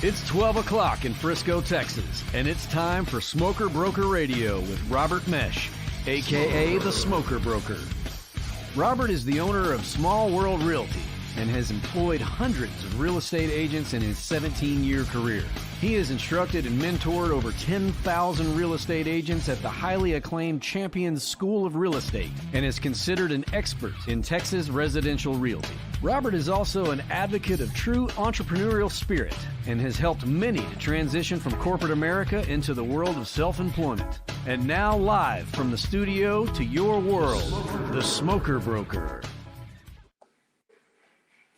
It's 12 o'clock in Frisco, Texas, and it's time for Smoker Broker Radio with Robert Mech, a.k.a. the Smoker Broker. Robert is the owner of Small World Realty and has employed hundreds of real estate agents in his 17-year career. He has instructed and mentored over 10,000 real estate agents at the highly acclaimed Champions School of Real Estate and is considered an expert in Texas residential realty. Robert is also an advocate of true entrepreneurial spirit and has helped many to transition from corporate America into the world of self-employment. And now live from the studio to your world, the Smoker Broker.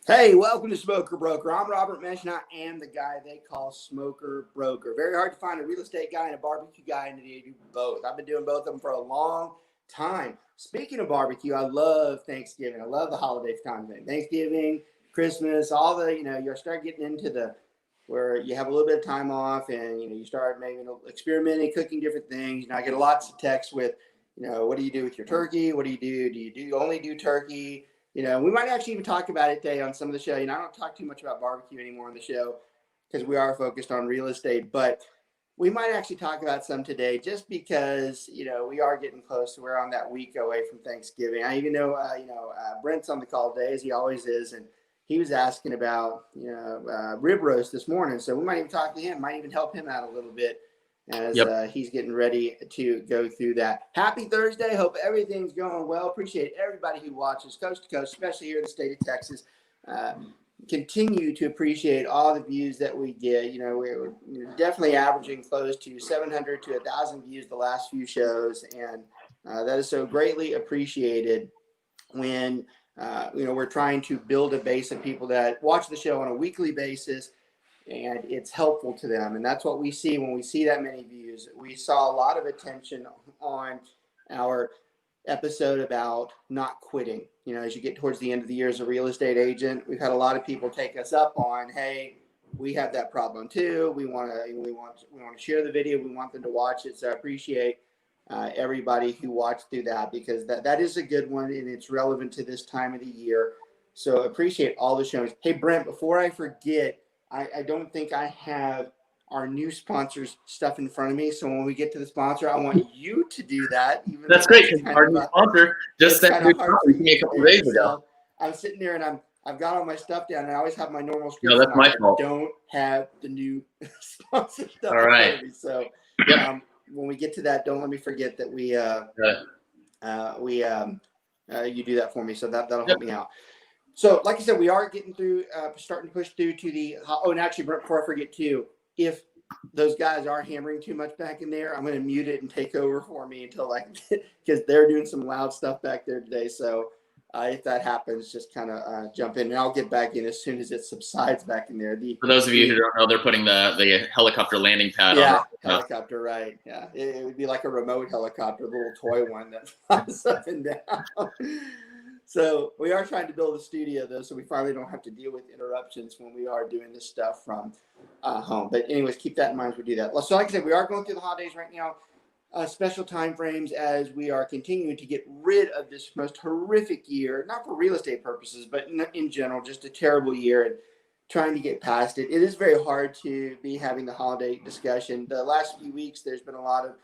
Hey, welcome to Smoker Broker. I'm Robert Mech, and I am the guy they call Smoker Broker. Very hard to find a real estate guy and a barbecue guy, and they do both. I've been doing both of them for a long time. Speaking of barbecue, I love Thanksgiving. I love the holiday time. Thanksgiving, Christmas, all the, you start getting into where you have a little bit of time off and, you start maybe experimenting, cooking different things. I get lots of texts with, what do you do with your turkey? What do you do? Do you only do turkey? We might actually even talk about it today on some of the show. I don't talk too much about barbecue anymore on the show because we are focused on real estate, but we might actually talk about some today just because, we are getting close. We're on that week away from Thanksgiving. I even know, Brent's on the call today, as he always is, and he was asking about, rib roast this morning. So we might even talk to him, might even help him out a little bit as he's getting ready to go through that. Happy Thursday. Hope everything's going well. Appreciate everybody who watches coast to coast, especially here in the state of Texas. Continue to appreciate all the views that we get. We're definitely averaging close to 700 to 1,000 views the last few shows, and that is so greatly appreciated when we're trying to build a base of people that watch the show on a weekly basis, and it's helpful to them. And that's what we see when we see that many views. We saw a lot of attention on our episode about not quitting. As you get towards the end of the year as a real estate agent, we've had a lot of people take us up on, hey, we have that problem too. We want to share the video. We want them to watch it. So I appreciate everybody who watched through that, because that is a good one and it's relevant to this time of the year. So appreciate all the shows. Hey, Brent, before I forget, I don't think I have our new sponsors stuff in front of me. So when we get to the sponsor, I want you to do that. That's great. Our new sponsor just sent me a couple of days ago. So I'm sitting there and I've got all my stuff down, and I always have my normal script. No, that's my fault. I don't have the new sponsor stuff. All right. So when we get to that, don't let me forget that you do that for me. So that'll help me out. So like I said, we are getting through, starting to push through to the, and actually, before I forget too, if those guys are hammering too much back in there, I'm going to mute it and take over for me until because they're doing some loud stuff back there today. So if that happens, just kind of jump in, and I'll get back in as soon as it subsides back in there. For those of you who don't know, they're putting the helicopter landing pad on. Yeah, helicopter, right. Yeah, it would be like a remote helicopter, the little toy one that flies up and down. So we are trying to build a studio, though, so we finally don't have to deal with interruptions when we are doing this stuff from home. But anyways, keep that in mind as we do that. So like I said, we are going through the holidays right now, special time frames as we are continuing to get rid of this most horrific year, not for real estate purposes, but in general, just a terrible year, and trying to get past it. It is very hard to be having the holiday discussion. The last few weeks, there's been a lot of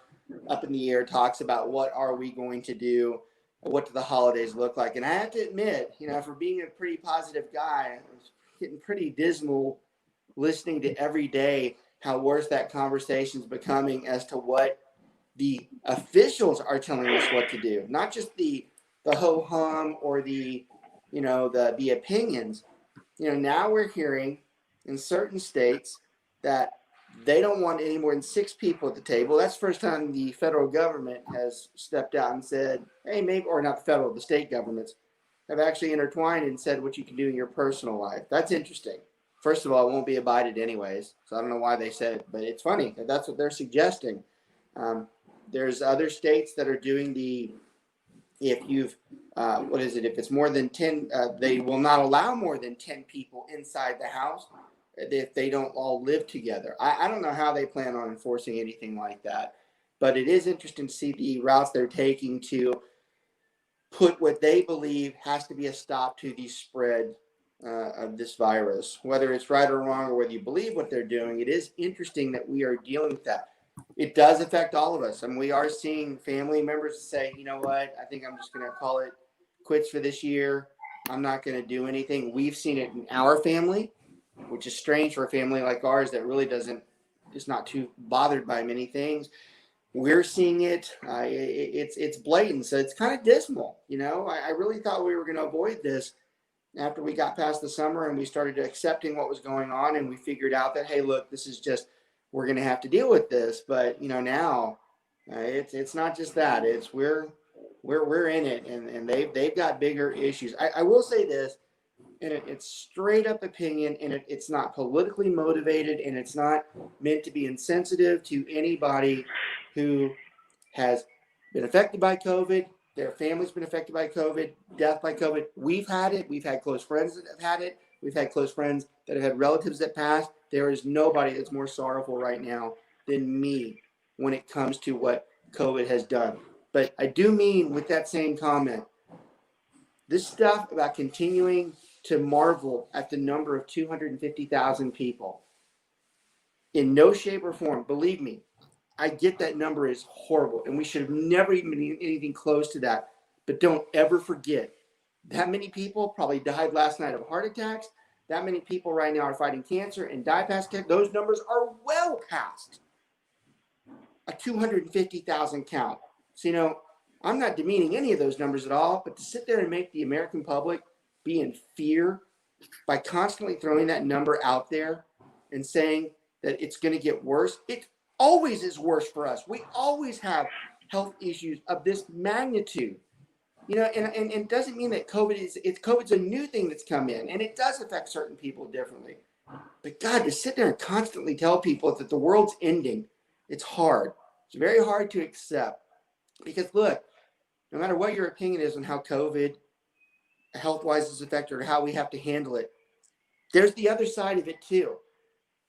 up in the air talks about what are we going to do. What do the holidays look like? And I have to admit, for being a pretty positive guy, I was getting pretty dismal listening to every day how worse that conversation is becoming as to what the officials are telling us what to do. Not just the ho-hum or the opinions. Now we're hearing in certain states that they don't want any more than 6 people at the table. That's the first time the federal government has stepped out and said, hey, maybe, or not the federal, the state governments have actually intertwined and said what you can do in your personal life. That's interesting. First of all, it won't be abided anyways. So I don't know why they said it, but it's funny that that's what they're suggesting. There's other states that are doing if it's more than 10, they will not allow more than 10 people inside the house if they don't all live together. I don't know how they plan on enforcing anything like that, but it is interesting to see the routes they're taking to put what they believe has to be a stop to the spread of this virus. Whether it's right or wrong, or whether you believe what they're doing, it is interesting that we are dealing with that. It does affect all of us. And we are seeing family members say, you know what, I think I'm just going to call it quits for this year. I'm not going to do anything. We've seen it in our family, which is strange for a family like ours that really is not too bothered by many things. We're seeing it. It's blatant. So it's kind of dismal. I really thought we were going to avoid this after we got past the summer and we started accepting what was going on, and we figured out that, hey, look, this is just, we're going to have to deal with this. But now it's not just that. It's we're in it, and they've got bigger issues. I will say this, and it's straight up opinion, and it's not politically motivated, and it's not meant to be insensitive to anybody who has been affected by COVID. Their family's been affected by COVID, death by COVID. We've had it. We've had close friends that have had it. We've had close friends that have had relatives that passed. There is nobody that's more sorrowful right now than me when it comes to what COVID has done. But I do mean, with that same comment, this stuff about continuing to marvel at the number of 250,000 people, in no shape or form, believe me, I get that number is horrible, and we should have never even been anything close to that. But don't ever forget, that many people probably died last night of heart attacks. That many people right now are fighting cancer and die past cancer. Those numbers are well past a 250,000 count. So, I'm not demeaning any of those numbers at all, but to sit there and make the American public be in fear by constantly throwing that number out there and saying that it's going to get worse, it always is worse for us. We always have health issues of this magnitude, and it doesn't mean that COVID's a new thing that's come in, and it does affect certain people differently. But God, to sit there and constantly tell people that the world's ending, it's hard. It's very hard to accept, because look, no matter what your opinion is on how COVID health-wise is affected or how we have to handle it, there's the other side of it too.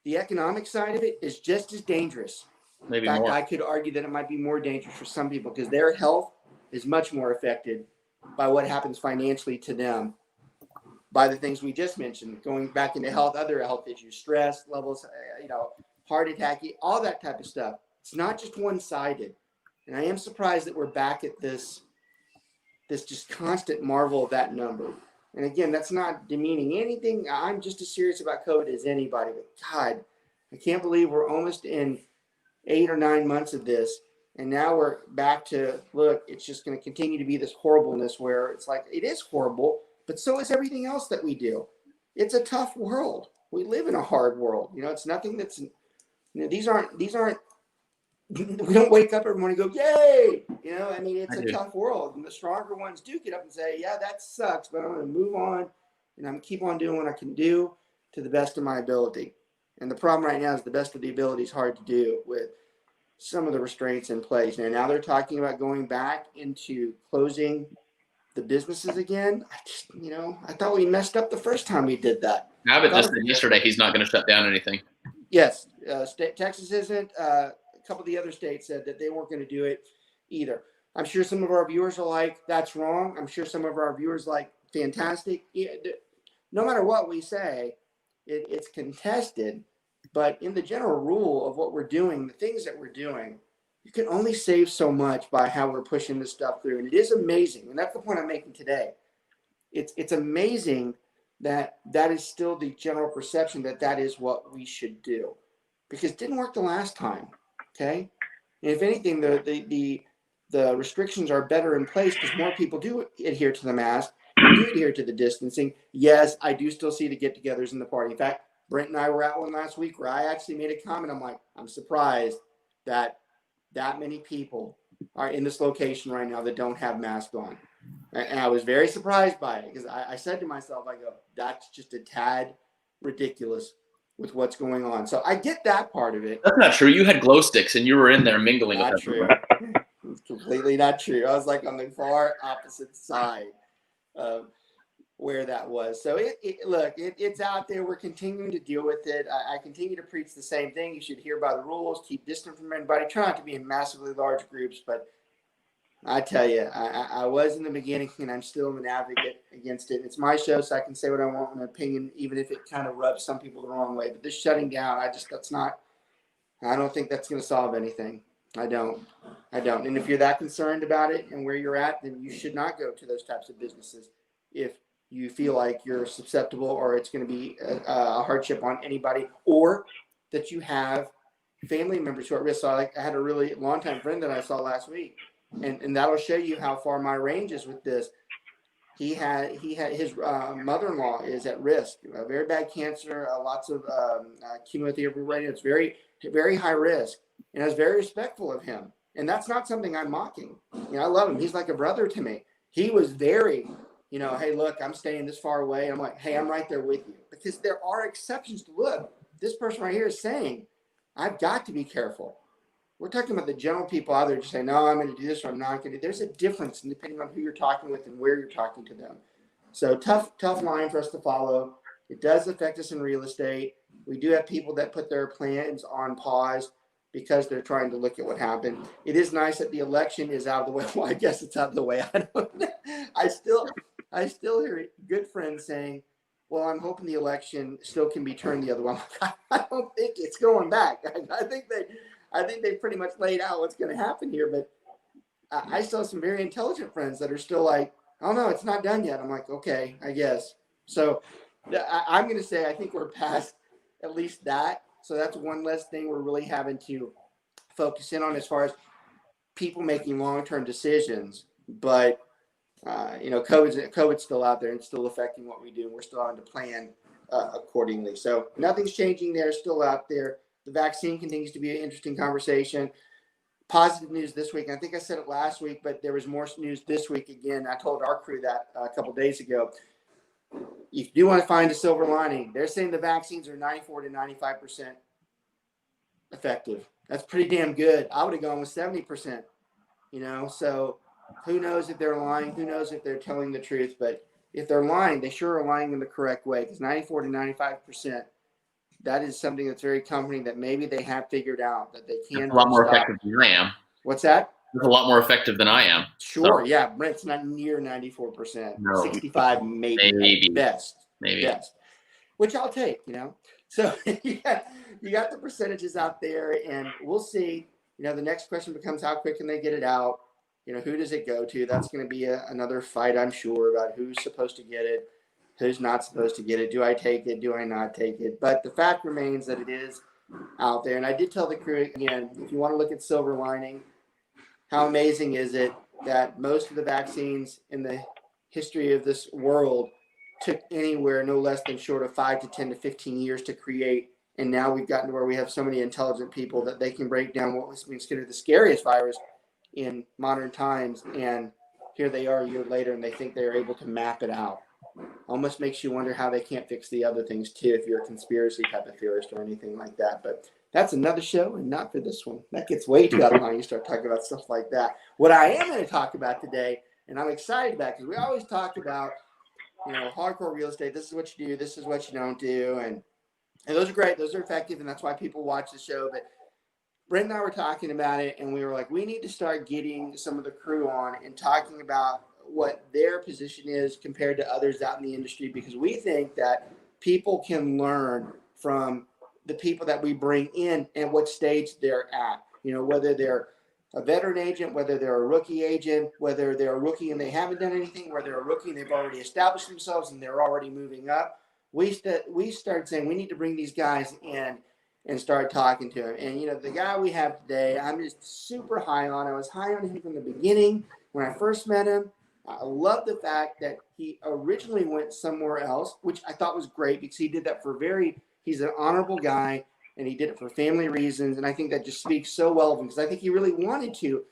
The economic side of it is just as dangerous. Maybe in fact, more. I could argue that it might be more dangerous for some people, because their health is much more affected by what happens financially to them, by the things we just mentioned, going back into health, other health issues, stress levels, heart attack, all that type of stuff. It's not just one-sided. And I am surprised that we're back at this just constant marvel of that number. And again, that's not demeaning anything. I'm just as serious about COVID as anybody. But God, I can't believe we're almost in 8 or 9 months of this. And now we're back to, look, it's just going to continue to be this horribleness where it's like, it is horrible, but so is everything else that we do. It's a tough world. We live in a hard world. It's nothing that's, these aren't, we don't wake up every morning and go, yay! It's a tough world. And the stronger ones do get up and say, yeah, that sucks, but I'm going to move on, and I'm going to keep on doing what I can do to the best of my ability. And the problem right now is the best of the ability is hard to do with some of the restraints in place. Now they're talking about going back into closing the businesses again. I thought we messed up the first time we did that. Abbott just said yesterday he's not going to shut down anything. Yes, Texas isn't. A couple of the other states said that they weren't going to do it either. I'm sure some of our viewers are like, that's wrong. I'm sure some of our viewers like, fantastic. No matter what we say, it's contested. But in the general rule of what we're doing, the things that we're doing, you can only save so much by how we're pushing this stuff through. And it is amazing. And that's the point I'm making today. It's amazing that is still the general perception that is what we should do, because it didn't work the last time. Okay. And if anything, the restrictions are better in place because more people do adhere to the mask, do adhere to the distancing. Yes, I do still see the get-togethers in the party. In fact, Brent and I were at one last week where I actually made a comment. I'm like, I'm surprised that many people are in this location right now that don't have masks on. And I was very surprised by it, because I said to myself, I go, that's just a tad ridiculous with what's going on. So I get that part of it. That's not true. You had glow sticks and you were in there mingling Not with true. It's completely not true. I was like on the far opposite side of where that was. So it's out there. We're continuing to deal with it. I continue to preach the same thing. You should adhere by the rules, keep distant from anybody, try not to be in massively large groups, but I tell you, I was in the beginning, and I'm still an advocate against it. It's my show, so I can say what I want, my opinion, even if it kind of rubs some people the wrong way. But this shutting down, I don't think that's going to solve anything. I don't. And if you're that concerned about it and where you're at, then you should not go to those types of businesses. If you feel like you're susceptible or it's going to be a hardship on anybody, or that you have family members who are at risk. So I had a really longtime friend that I saw last week. And that'll show you how far my range is with this. He had his mother-in-law is at risk, very bad cancer, lots of chemotherapy right now. It's very, very high risk. And I was very respectful of him. And that's not something I'm mocking. I love him. He's like a brother to me. He was very, hey, look, I'm staying this far away. I'm like, hey, I'm right there with you. Because there are exceptions to look. This person right here is saying, I've got to be careful. We're talking about the general people out there just saying, no, I'm going to do this or I'm not going to. There's a difference depending on who you're talking with and where you're talking to them. So tough line for us to follow. It does affect us in real estate. We do have people that put their plans on pause because they're trying to look at what happened. It is nice that the election is out of the way. Well, I guess it's out of the way. I still hear good friends saying, well, I'm hoping the election still can be turned the other way. I don't think it's going back. I think they pretty much laid out what's going to happen here, but I still have some very intelligent friends that are still like, oh no, it's not done yet. I'm like, okay, I guess. So I'm going to say, I think we're past at least that. So that's one less thing we're really having to focus in on as far as people making long-term decisions. But, COVID's still out there and still affecting what we do. And we're still having to plan accordingly. So nothing's changing there, still out there. The vaccine continues to be an interesting conversation. Positive news this week. I think I said it last week, but there was more news this week again. I told our crew that a couple days ago. If you do want to find a silver lining, they're saying the vaccines are 94 to 95% effective. That's pretty damn good. I would have gone with 70%, so who knows if they're lying? Who knows if they're telling the truth? But if they're lying, they sure are lying in the correct way, because 94 to 95%, that is something that's very comforting that maybe they have figured out that they can. That's a lot more effective than I am. What's that? It's a lot more effective than I am. Sure, so. Yeah. Brent's not near 94%. No. 65 maybe. Best. Maybe. Best. Which I'll take, So you got the percentages out there, and we'll see. The next question becomes how quick can they get it out? Who does it go to? That's going to be another fight, I'm sure, about who's supposed to get it. Who's not supposed to get it? Do I take it? Do I not take it? But the fact remains that it is out there. And I did tell the crew, again, if you want to look at silver lining, how amazing is it that most of the vaccines in the history of this world took anywhere no less than short of 5 to 10 to 15 years to create. And now we've gotten to where we have so many intelligent people that they can break down what was considered the scariest virus in modern times. And here they are a year later, and they think they're able to map it out. Almost makes you wonder how they can't fix the other things too, if you're a conspiracy type of theorist or anything like that. But that's another show, and not for this one. That gets way too out of line. You start talking about stuff like that. What I am going to talk about today, and I'm excited about, because we always talk about, hardcore real estate. This is what you do. This is what you don't do. And those are great. Those are effective, and that's why people watch the show. But Brent and I were talking about it, and we were like, we need to start getting some of the crew on and talking about what their position is compared to others out in the industry, because we think that people can learn from the people that we bring in and what stage they're at, whether they're a veteran agent, whether they're a rookie agent, whether they're a rookie and they haven't done anything, whether they're a rookie and they've already established themselves and they're already moving up. We started saying we need to bring these guys in and start talking to them. And, the guy we have today, I'm just super high on. I was high on him from the beginning when I first met him. I love the fact that he originally went somewhere else, which I thought was great, because he did that he's an honorable guy, and he did it for family reasons. And I think that just speaks so well of him, because I think he really wanted to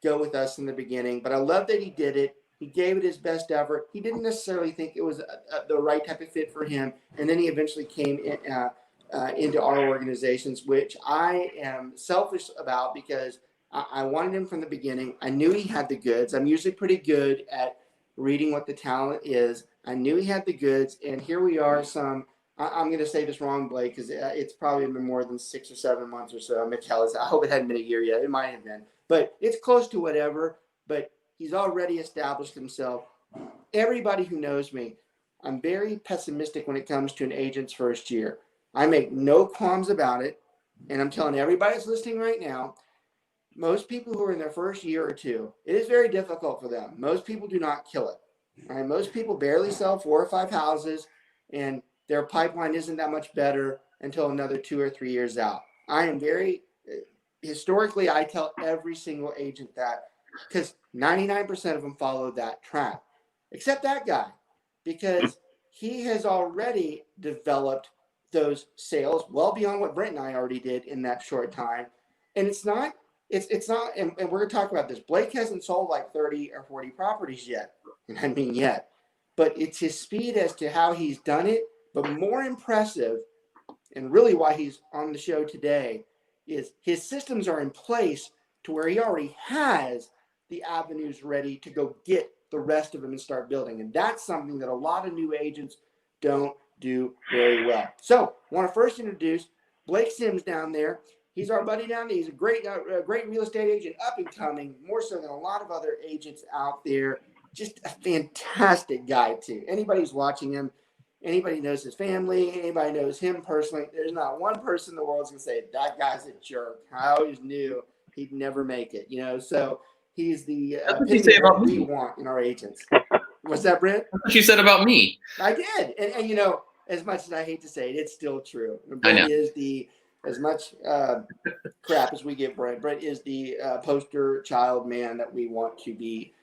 go with us in the beginning. But I love that he did it. He gave it his best effort. He didn't necessarily think it was the right type of fit for him. And then he eventually came into our organizations, which I am selfish about, because I wanted him from the beginning. I knew he had the goods. I'm usually pretty good at reading what the talent is. I knew he had the goods, and here we are. I'm going to say this wrong, Blake, because it's probably been more than 6 or 7 months or so. Mech, I hope it hadn't been a year yet. It might have been, but it's close to whatever. but he's already established himself. Everybody who knows me, I'm very pessimistic when it comes to an agent's first year. I make no qualms about it. And I'm telling everybody that's listening right now, most people who are in their first year or two, it is very difficult for them. Most people do not kill it. All right? Most people barely sell 4 or 5 houses, and their pipeline isn't that much better until another 2 or 3 years out. I am very, historically, I tell every single agent that, because 99% of them follow that track, except that guy, because he has already developed those sales well beyond what Brent and I already did in that short time. And it's not, and we're going to talk about this. Blake hasn't sold like 30 or 40 properties yet. And I mean, yet. But it's his speed as to how he's done it. But more impressive, and really why he's on the show today, is his systems are in place to where he already has the avenues ready to go get the rest of them and start building. And that's something that a lot of new agents don't do very well. So I want to first introduce Blake Sims down there. He's our buddy down there. He's a great real estate agent, up and coming, more so than a lot of other agents out there. Just a fantastic guy, too. Anybody who's watching him, anybody knows his family, anybody knows him personally, there's not one person in the world that's going to say, that guy's a jerk. I always knew he'd never make it, So he's the epitome of what we want in our agents. What's that, Brent? That's what you said about me. I did. And as much as I hate to say it, it's still true. Brent is as much crap as we give Brent is the poster child man that we want to be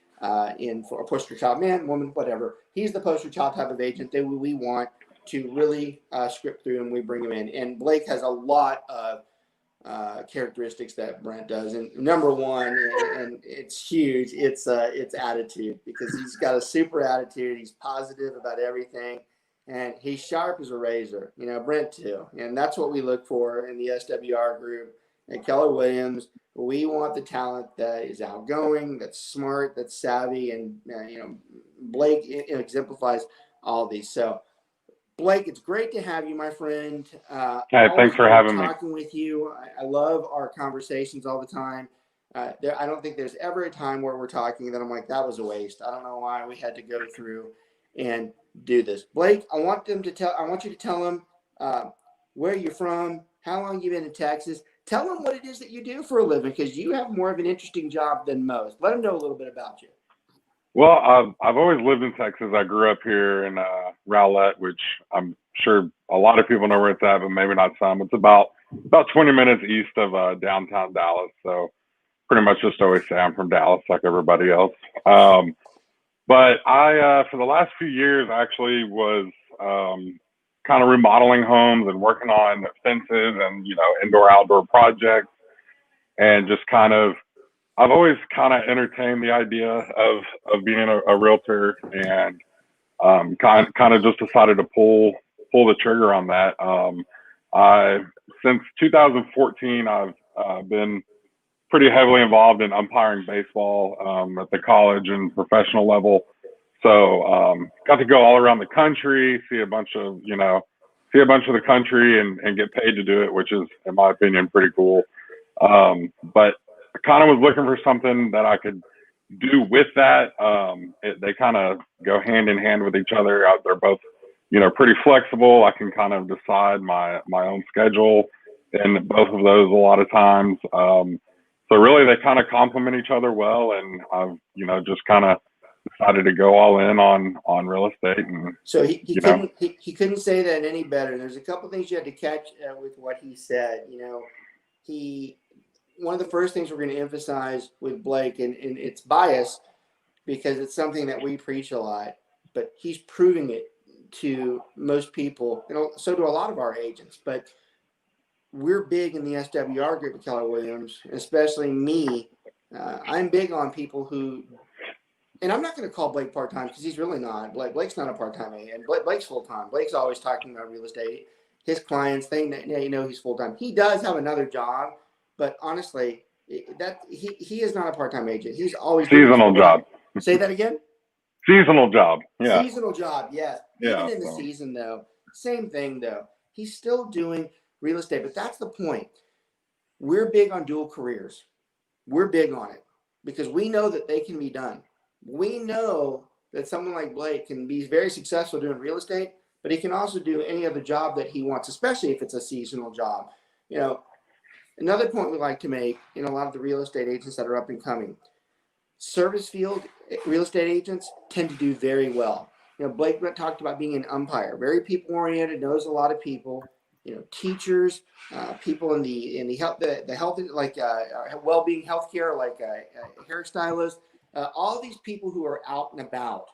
in for a poster child man, woman, whatever. He's the poster child type of agent that we want to really script through, and we bring him in. And Blake has a lot of characteristics that Brent does, and number one, and it's huge, it's attitude, because he's got a super attitude. He's positive about everything, and he's sharp as a razor. Brent too, and that's what we look for in the SWR group at Keller Williams. We want the talent that is outgoing, that's smart, that's savvy, and Blake exemplifies all these. So Blake, it's great to have you, my friend. Hey, thanks for having me. Talking with you. I love our conversations all the time. I don't think there's ever a time where we're talking that I'm like, that was a waste. I don't know why we had to go through and do this. Blake, I want you to tell them where you're from, how long you've been in Texas. Tell them what it is that you do for a living, because you have more of an interesting job than most. Let them know a little bit about you. Well, I've always lived in Texas. I grew up here in Rowlett, which I'm sure a lot of people know where it's at, but maybe not some. It's about 20 minutes east of downtown Dallas. So pretty much just always say I'm from Dallas like everybody else. But I, for the last few years, actually was kind of remodeling homes and working on fences and, indoor-outdoor projects, and just I've always kind of entertained the idea of being a realtor, and kind of just decided to pull the trigger on that. Since 2014, I've been pretty heavily involved in umpiring baseball at the college and professional level. So got to go all around the country, see a bunch of the country and get paid to do it, which is, in my opinion, pretty cool. But I kind of was looking for something that I could do with that. They kind of go hand in hand with each other. They're both, pretty flexible. I can kind of decide my own schedule in both of those a lot of times. So really they kind of complement each other well. And I've, just kind of decided to go all in on real estate. And so he couldn't say that any better. There's a couple things you had to catch with what he said. One of the first things we're going to emphasize with Blake, and it's bias because it's something that we preach a lot, but he's proving it to most people, so do a lot of our agents. But we're big in the SWR group at Keller Williams, especially me. I'm big on people who, and I'm not going to call Blake part-time because he's really not. Blake's not a part-time agent. Blake's full-time. Blake's always talking about real estate. His clients think that, he's full-time. He does have another job. But honestly, that he is not a part-time agent. He's always seasonal job. Say that again. Seasonal job. Yeah. Seasonal job. Yes. Yeah. Even in the season, though, same thing though. He's still doing real estate, but that's the point. We're big on dual careers. We're big on it. because we know that they can be done. We know that someone like Blake can be very successful doing real estate, but he can also do any other job that he wants, especially if it's a seasonal job. You know, another point we like to make in a lot of the real estate agents that are up and coming, service field real estate agents tend to do very well. You know, Blake talked about being an umpire, very people oriented, knows a lot of people. You know, teachers, people in the health, the health, like well-being healthcare, like hairstylists, all these people who are out and about.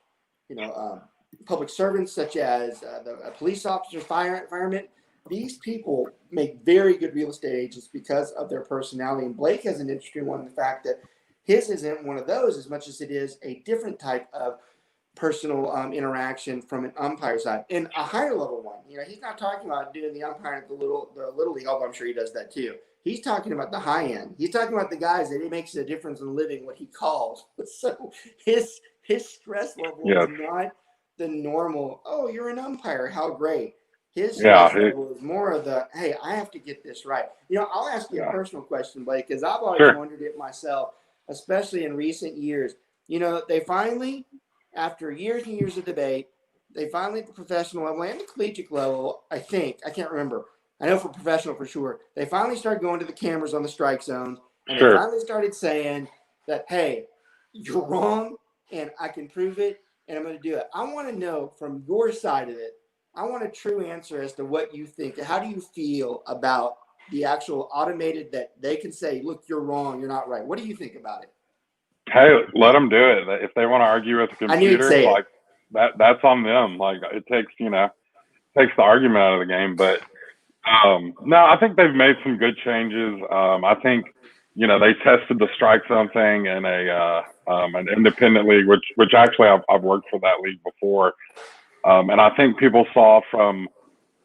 You know, public servants such as the police officers, firemen. These people make very good real estate agents because of their personality. And Blake has an interesting one in the fact that his isn't one of those as much as it is a different type of personal interaction from an umpire side, and a higher level one. You know, he's not talking about doing the umpire at the little league, although I'm sure he does that too. He's talking about the high end. He's talking about the guys that it makes a difference in living, what he calls. So his stress level is not the normal, oh, you're an umpire, how great. His stress level is more of the, hey, I have to get this right. You know, I'll ask you a personal question, Blake, because I've always wondered it myself, especially in recent years. You know, they finally, after years and years of debate, they finally, at the professional level and the collegiate level, I can't remember. I know for professional for sure, they finally started going to the cameras on the strike zones, and they finally started saying that, hey, you're wrong, and I can prove it, and I'm going to do it. I want to know from your side of it, I want a true answer as to what you think. How do you feel about the actual automated that they can say, look, you're wrong, you're not right. What do you think about it? Hey, let them do it. If they want to argue with the computer, like that's on them. Like it takes the argument out of the game. But no, I think they've made some good changes. I think they tested the strike zone thing in an independent league, which actually I've worked for that league before, and I think people saw from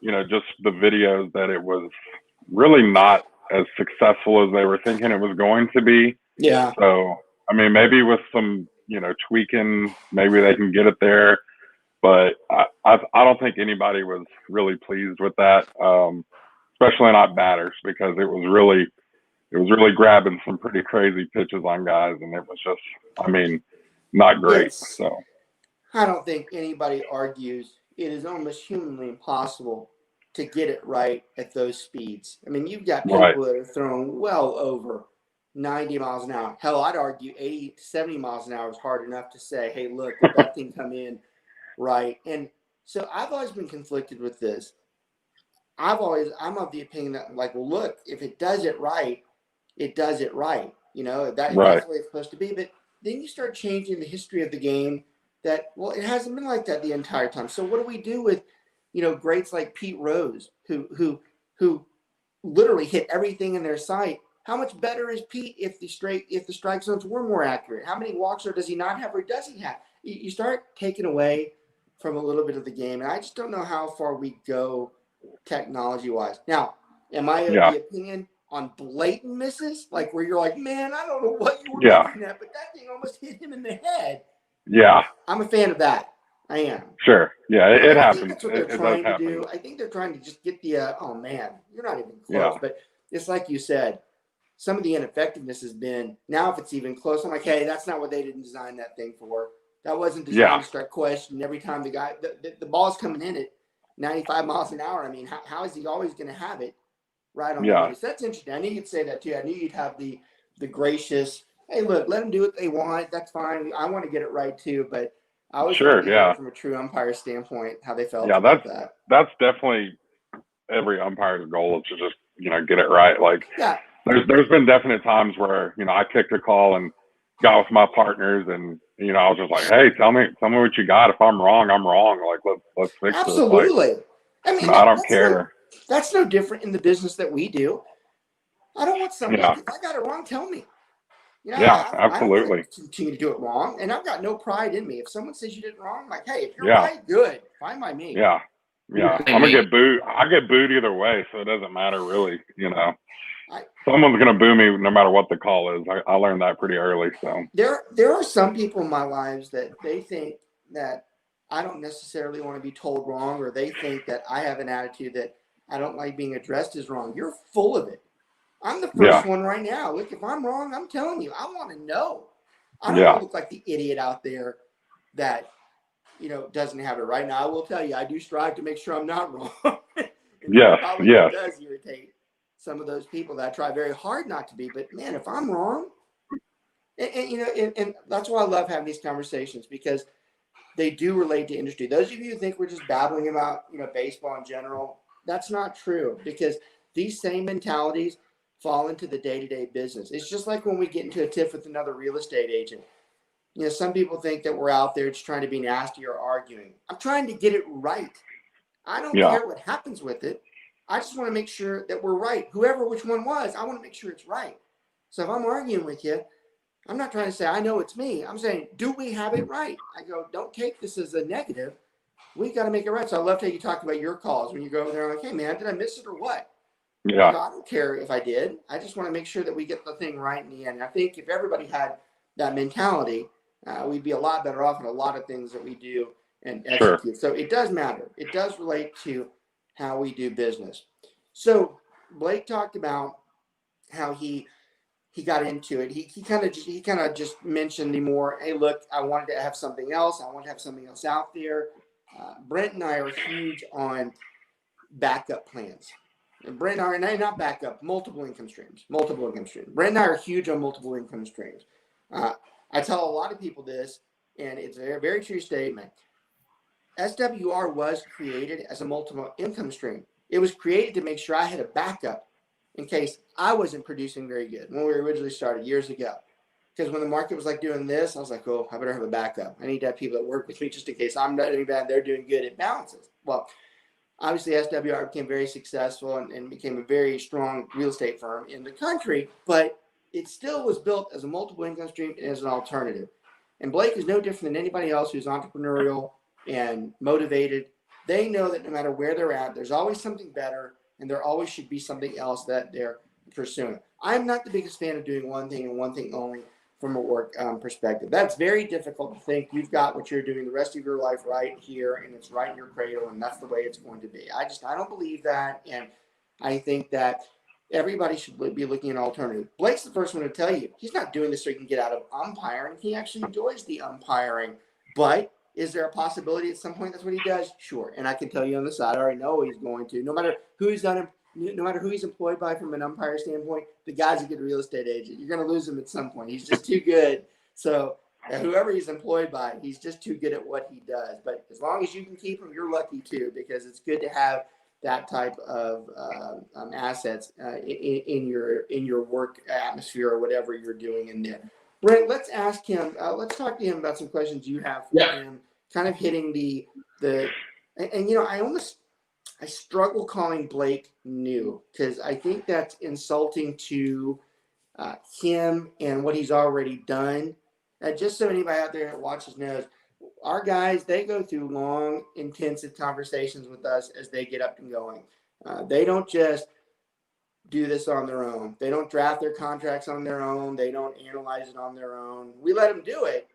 just the videos that it was really not as successful as they were thinking it was going to be. Yeah. So. I mean, maybe with some, tweaking, maybe they can get it there. But I don't think anybody was really pleased with that, especially not batters, because it was really grabbing some pretty crazy pitches on guys, and it was just, not great. So I don't think anybody argues it is almost humanly impossible to get it right at those speeds. I mean, you've got people that are throwing well over 90 miles an hour. Hell, I'd argue 80 to 70 miles an hour is hard enough to say, hey, look, did that thing come in right? And so I've always been conflicted with this. I'm of the opinion that, like, well, look, if it does it right, it does it right. That's the way it's supposed to be. But then you start changing the history of the game that, well, it hasn't been like that the entire time. So what do we do with, greats like Pete Rose, who literally hit everything in their sight? How much better is Pete if the strike zones were more accurate? How many walks or does he not have, or does he have? You start taking away from a little bit of the game, and I just don't know how far we go technology-wise. Now, am I of the opinion on blatant misses, like where you're like, man, I don't know what you were looking at, but that thing almost hit him in the head? Yeah. I'm a fan of that. I am. Sure. Yeah, it happens. That's what they're trying to do. I think they're trying to just get the, oh, man, you're not even close. Yeah. But it's like you said, some of the ineffectiveness has been, now if it's even close, I'm like, hey, that's not what they didn't design that thing for. That wasn't designed to start questioning every time the ball's coming in at 95 miles an hour. I mean, how is he always going to have it right on the money? So that's interesting. I knew you'd say that too. I knew you'd have the gracious, hey, look, let them do what they want. That's fine. I want to get it right too. But I was from a true umpire standpoint, how they felt about that. That's definitely every umpire's goal is to just, get it right. Like, there's been definite times where, I kicked a call and got with my partners and, I was just like, hey, tell me what you got. If I'm wrong, I'm wrong. Like, let's fix this. Absolutely. Like, I mean, I don't care. That's no different in the business that we do. I don't want somebody, if I got it wrong, tell me. Absolutely. I don't continue to do it wrong. And I've got no pride in me. If someone says you did it wrong, I'm like, hey, if you're right, good. Fine by me. Yeah. Yeah. I'm going to get booed. I get booed either way. So it doesn't matter really, Someone's going to boo me no matter what the call is. I learned that pretty early. So there are some people in my lives that they think that I don't necessarily want to be told wrong, or they think that I have an attitude that I don't like being addressed as wrong. You're full of it. I'm the first one right now. Look, if I'm wrong, I'm telling you. I want to know. I don't want to look like the idiot out there that, doesn't have it right. Now, I will tell you, I do strive to make sure I'm not wrong. Yes. It does irritate some of those people that I try very hard not to be. But, man, if I'm wrong, and that's why I love having these conversations, because they do relate to industry. Those of you who think we're just babbling about, baseball in general, that's not true, because these same mentalities fall into the day-to-day business. It's just like when we get into a tiff with another real estate agent. Some people think that we're out there just trying to be nasty or arguing. I'm trying to get it right. I don't care what happens with it. I just want to make sure that we're right. Which one was, I want to make sure it's right. So if I'm arguing with you, I'm not trying to say I know it's me. I'm saying, do we have it right? I go, don't take this as a negative. We got to make it right. So I love how you talk about your calls when you go over there. I'm like, hey, man, did I miss it or what? Yeah. I don't care if I did. I just want to make sure that we get the thing right in the end. And I think if everybody had that mentality, we'd be a lot better off in a lot of things that we do and execute. So it does matter. It does relate to how we do business. So Blake talked about how he got into it. He kind of just mentioned more, hey, look, I wanted to have something else. I want to have something else out there. Brent and I are huge on backup plans. And Brent and I, not backup, multiple income streams. Brent and I are huge on multiple income streams. I tell a lot of people this, and it's a very, very true statement. SWR was created as a multiple income stream. It was created to make sure I had a backup in case I wasn't producing very good when we originally started years ago. Because when the market was like doing this, I was like, oh, I better have a backup. I need to have people that work with me just in case I'm not doing bad, they're doing good. It balances. Well, obviously SWR became very successful and became a very strong real estate firm in the country, but it still was built as a multiple income stream and as an alternative. And Blake is no different than anybody else who's entrepreneurial and motivated. They know that no matter where they're at, there's always something better, and there always should be something else that they're pursuing. I'm not the biggest fan of doing one thing and one thing only from a work perspective. That's very difficult to think you've got what you're doing the rest of your life right here, and it's right in your cradle, and that's the way it's going to be. I don't believe that, and I think that everybody should be looking at an alternative. Blake's the first one to tell you he's not doing this so he can get out of umpiring. He actually enjoys the umpiring, but is there a possibility at some point that's what he does? Sure. And I can tell you on the side, I already know he's going to. No matter who he's employed by from an umpire standpoint, the guy's a good real estate agent. You're going to lose him at some point. He's just too good. So whoever he's employed by, he's just too good at what he does. But as long as you can keep him, you're lucky too, because it's good to have that type of assets in your work atmosphere or whatever you're doing in there. Brent, let's ask him. Let's talk to him about some questions you have for him. Kind of hitting I struggle calling Blake new, because I think that's insulting to him and what he's already done. Just so anybody out there that watches knows, our guys, they go through long, intensive conversations with us as they get up and going. They don't just do this on their own. They don't draft their contracts on their own. They don't analyze it on their own. We let them do it,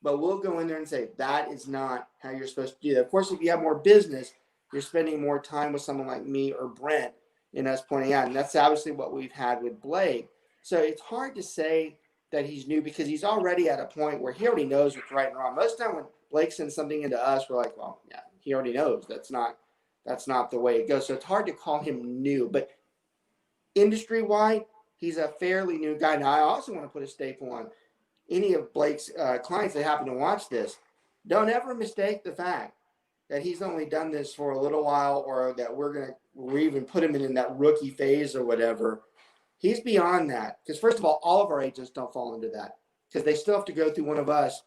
but we'll go in there and say, that is not how you're supposed to do that. Of course, if you have more business, you're spending more time with someone like me or Brent and us pointing out. And that's obviously what we've had with Blake. So it's hard to say that he's new, because he's already at a point where he already knows what's right and wrong. Most of the time when Blake sends something into us, we're like, well, yeah, he already knows that's not the way it goes. So it's hard to call him new, but industry-wide, he's a fairly new guy. Now, I also want to put a staple on any of Blake's clients that happen to watch this. Don't ever mistake the fact that he's only done this for a little while, or that we're even put him in that rookie phase or whatever. He's beyond that. Because first of all of our agents don't fall into that, because they still have to go through one of us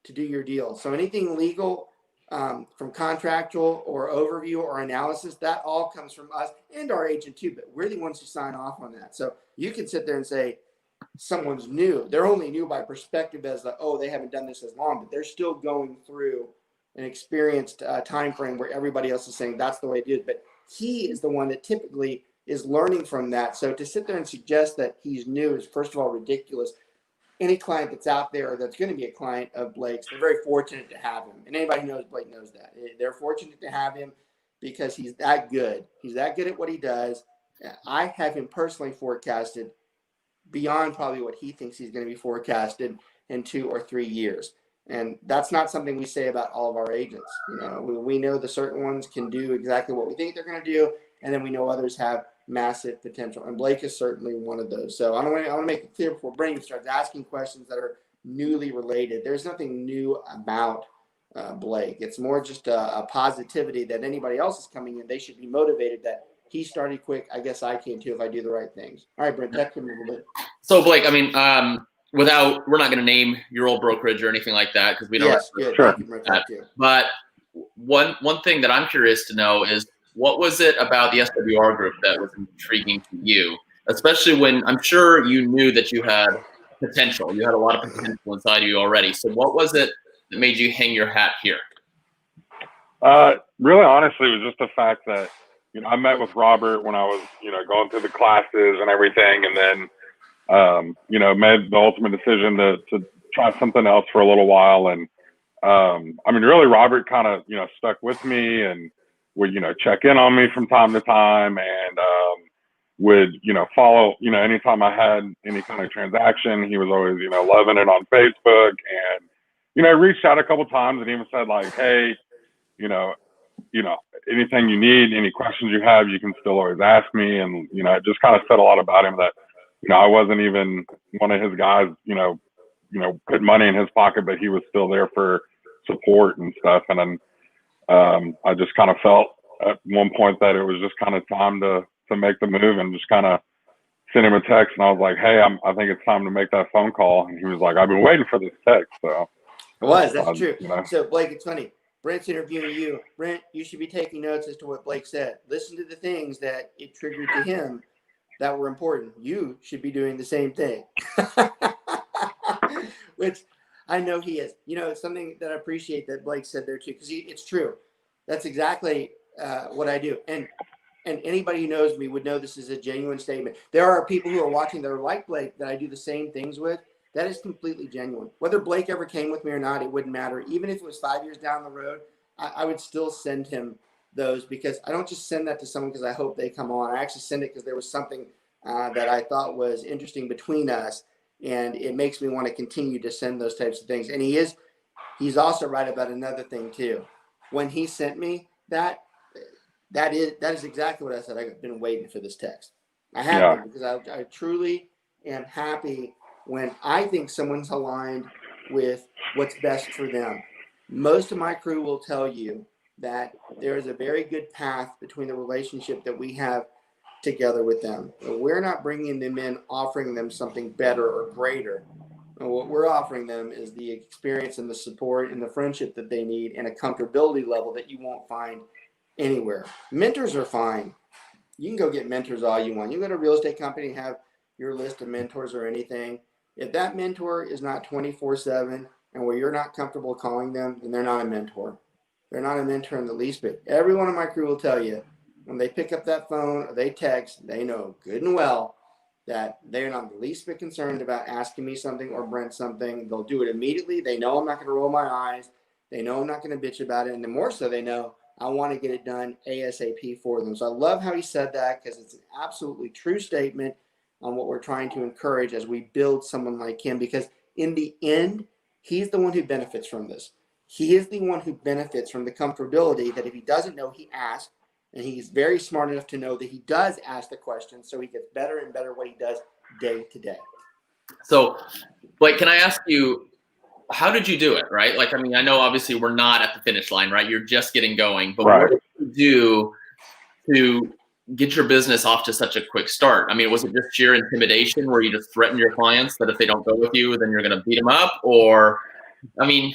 to do your deal. So anything legal, from contractual or overview or analysis, that all comes from us and our agent too, but we're the ones who sign off on that. So you can sit there and say someone's new. They're only new by perspective as they haven't done this as long, but they're still going through an experienced time frame where everybody else is saying that's the way it is. But he is the one that typically is learning from that. So to sit there and suggest that he's new is, first of all, ridiculous. Any client that's out there that's going to be a client of Blake's, they're very fortunate to have him. And anybody who knows Blake knows that. They're fortunate to have him because he's that good. He's that good at what he does. I have him personally forecasted beyond probably what he thinks he's going to be forecasted. in 2 or 3 years. And that's not something we say about all of our agents. We know the certain ones can do exactly what we think they're going to do, and then we know others have massive potential. And Blake is certainly one of those. So I want to make it clear before Brandon starts asking questions that are newly related. There's nothing new about Blake. It's more just a positivity that anybody else is coming in, they should be motivated that he started quick. I guess I can too if I do the right things. All right, Brent, text him a little bit. So Blake, I mean, we're not going to name your old brokerage or anything like that because we don't. Yes, good. Sure. Thank you, Brent. Thank you. But one thing that I'm curious to know is what was it about the SWR group that was intriguing to you, especially when I'm sure you knew that you had potential. You had a lot of potential inside of you already. So what was it that made you hang your hat here? Really, honestly, it was just the fact that, I met with Robert when I was, going through the classes and everything. And then, made the ultimate decision to try something else for a little while. And, really Robert kind of, stuck with me and would, check in on me from time to time and, would, follow, anytime I had any kind of transaction, he was always, loving it on Facebook and, reached out a couple times and even said like, hey, anything you need, any questions you have, you can still always ask me. And, it just kind of said a lot about him that, I wasn't even one of his guys, put money in his pocket, but he was still there for support and stuff. And then I just kind of felt at one point that it was just kind of time to make the move and just kind of sent him a text. And I was like, hey, I think it's time to make that phone call. And he was like, I've been waiting for this text. So it was, that's true. So Blake, it's funny. Brent's interviewing you. Brent, you should be taking notes as to what Blake said. Listen to the things that it triggered to him that were important. You should be doing the same thing. Which I know he is. It's something that I appreciate that Blake said there too, because it's true. That's exactly what I do. And anybody who knows me would know this is a genuine statement. There are people who are watching that are like Blake that I do the same things with. That is completely genuine. Whether Blake ever came with me or not, it wouldn't matter. Even if it was 5 years down the road, I would still send him those because I don't just send that to someone because I hope they come on. I actually send it because there was something that I thought was interesting between us, and it makes me want to continue to send those types of things. And he's also right about another thing too. When he sent me that is exactly what I said. I've been waiting for this text. I have been, because I truly am happy when I think someone's aligned with what's best for them. Most of my crew will tell you that there is a very good path between the relationship that we have together with them. We're not bringing them in, offering them something better or greater. And what we're offering them is the experience and the support and the friendship that they need and a comfortability level that you won't find anywhere. Mentors are fine. You can go get mentors all you want. You go to a real estate company and have your list of mentors or anything. If that mentor is not 24/7 and where you're not comfortable calling them, then they're not a mentor. They're not a mentor in the least bit. Every one of my crew will tell you when they pick up that phone or they text, they know good and well that they're not the least bit concerned about asking me something or Brent something. They'll do it immediately. They know I'm not going to roll my eyes. They know I'm not going to bitch about it. And the more so they know I want to get it done ASAP for them. So I love how he said that because it's an absolutely true statement on what we're trying to encourage as we build someone like him, because in the end, he's the one who benefits from this. He is the one who benefits from the comfortability that if he doesn't know, he asks, and he's very smart enough to know that he does ask the question, so he gets better and better what he does day to day. So, Blake, can I ask you, how did you do it, right? Like, I mean, I know obviously we're not at the finish line, right? You're just getting going, but what did you do to get your business off to such a quick start? I mean, was it just sheer intimidation where you just threaten your clients that if they don't go with you, then you're going to beat them up? Or, I mean,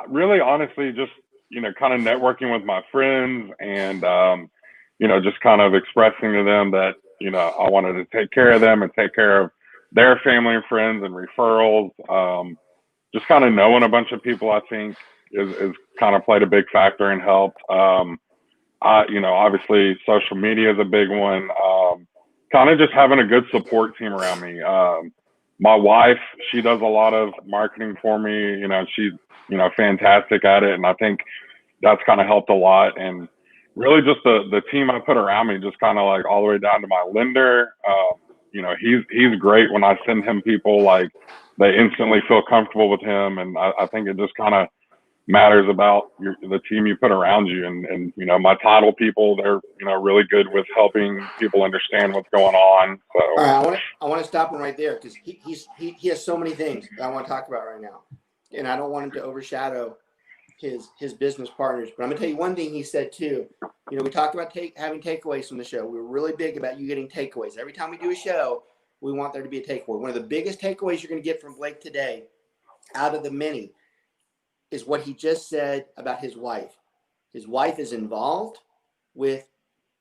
really, honestly, just, kind of networking with my friends and, just kind of expressing to them that, I wanted to take care of them and take care of their family and friends and referrals. Just kind of knowing a bunch of people, I think, is kind of played a big factor and helped. Obviously social media is a big one. Kind of just having a good support team around me. My wife, she does a lot of marketing for me. She's, fantastic at it. And I think that's kind of helped a lot. And really just the team I put around me, just kind of like all the way down to my lender, he's great. When I send him people, like, they instantly feel comfortable with him, and I think it just kind of matters about the team you put around you. And my title people, they're really good with helping people understand what's going on. So all right, I want to stop him right there, because he has so many things that I want to talk about right now, and I don't want him to overshadow his business partners. But I'm gonna tell you one thing he said too. We talked about having takeaways from the show. We were really big about you getting takeaways. Every time we do a show, we want there to be a takeaway. One of the biggest takeaways you're going to get from Blake today, out of the many, is what he just said about his wife. His wife is involved with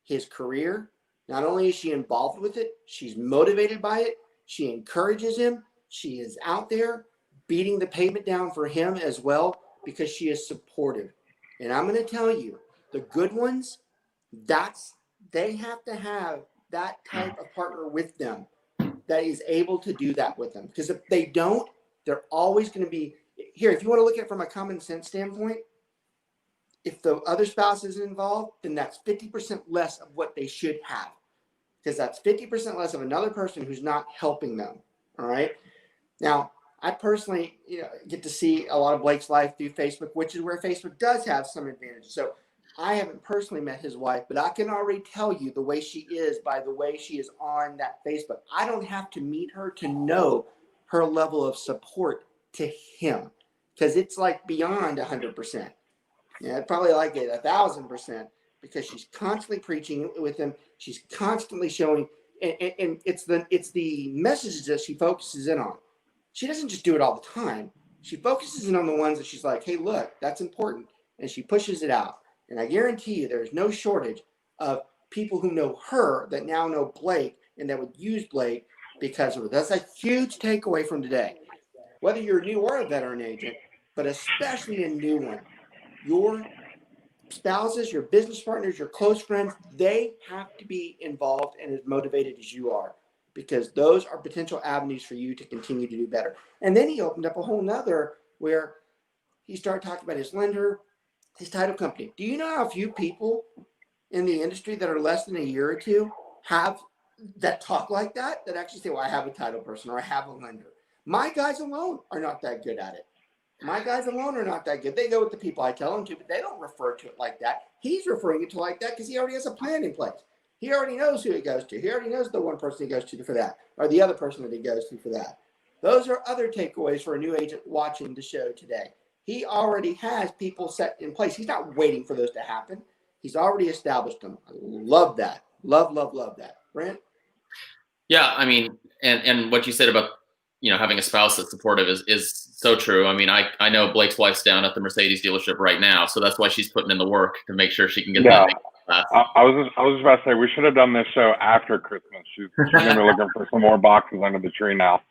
his career. Not only is she involved with it, she's motivated by it. She encourages him. She is out there beating the pavement down for him as well, because she is supportive. And I'm going to tell you, the good ones, they have to have that type of partner with them that is able to do that with them. Because if they don't, they're always going to be here. If you want to look at it from a common sense standpoint, if the other spouse isn't involved, then that's 50% less of what they should have, because that's 50% less of another person who's not helping them. All right. Now, I personally, get to see a lot of Blake's life through Facebook, which is where Facebook does have some advantages. So I haven't personally met his wife, but I can already tell you the way she is by the way she is on that Facebook. I don't have to meet her to know her level of support to him, because it's like beyond 100%. Yeah, probably like it 1,000%, because she's constantly preaching with him. She's constantly showing, and it's the messages that she focuses in on. She doesn't just do it all the time. She focuses in on the ones that she's like, hey, look, that's important. And she pushes it out. And I guarantee you there's no shortage of people who know her that now know Blake and that would use Blake because of it. That's a huge takeaway from today. Whether you're new or a veteran agent, but especially a new one, your spouses, your business partners, your close friends, they have to be involved and as motivated as you are, because those are potential avenues for you to continue to do better. And then he opened up a whole nother where he started talking about his lender, his title company. Do you know how few people in the industry that are less than a year or two have that talk like that actually say, well, I have a title person or I have a lender? My guys alone are not that good at it. My guys alone are not that good. They go with the people I tell them to, but they don't refer to it like that. He's referring it to like that because he already has a plan in place. He already knows who he goes to. He already knows the one person he goes to for that, or the other person that he goes to for that. Those are other takeaways for a new agent watching the show today. He already has people set in place. He's not waiting for those to happen. He's already established them. I love that. Love that. Brent? Yeah, I mean, and what you said about having a spouse that's supportive is so true. I mean, I know Blake's wife's down at the Mercedes dealership right now, so that's why she's putting in the work to make sure she can get that class. I was just about to say we should have done this show after Christmas. She's gonna be looking for some more boxes under the tree now.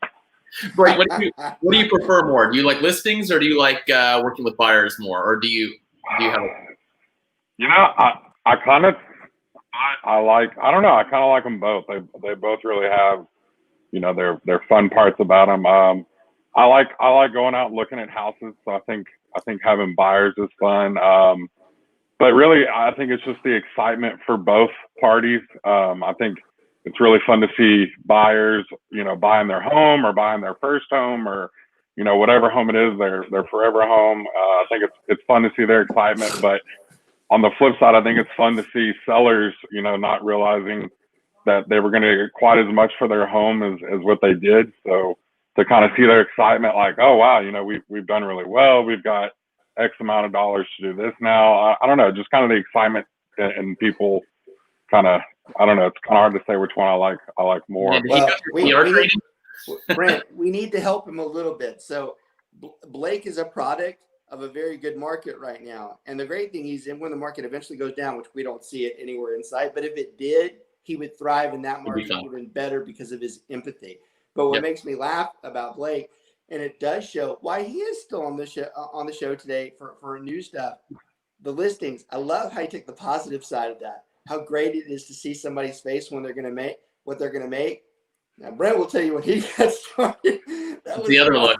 Blake, what do you prefer more? Do you like listings, or do you like working with buyers more, or do you have? I kind of like them both. They both really have their fun parts about them. I like going out and looking at houses. So I think having buyers is fun. But really, I think it's just the excitement for both parties. I think it's really fun to see buyers, buying their home or buying their first home or, whatever home it is, their forever home. I think it's fun to see their excitement. But on the flip side, I think it's fun to see sellers, not realizing that they were going to get quite as much for their home as what they did. So to kind of see their excitement, like, oh, wow, we've done really well. We've got X amount of dollars to do this now. I don't know, just kind of the excitement and people kind of, I don't know. It's kind of hard to say which one I like more. Well, Brent, we need to help him a little bit. So Blake is a product of a very good market right now. And the great thing is, when the market eventually goes down, which we don't see it anywhere in sight, but if it did, he would thrive in that market even better because of his empathy. But what makes me laugh about Blake, and it does show why he is still on the show today for new stuff, the listings. I love how you take the positive side of that. How great it is to see somebody's face when they're going to make what they're going to make. Now, Brent will tell you when he got started. That was the other look.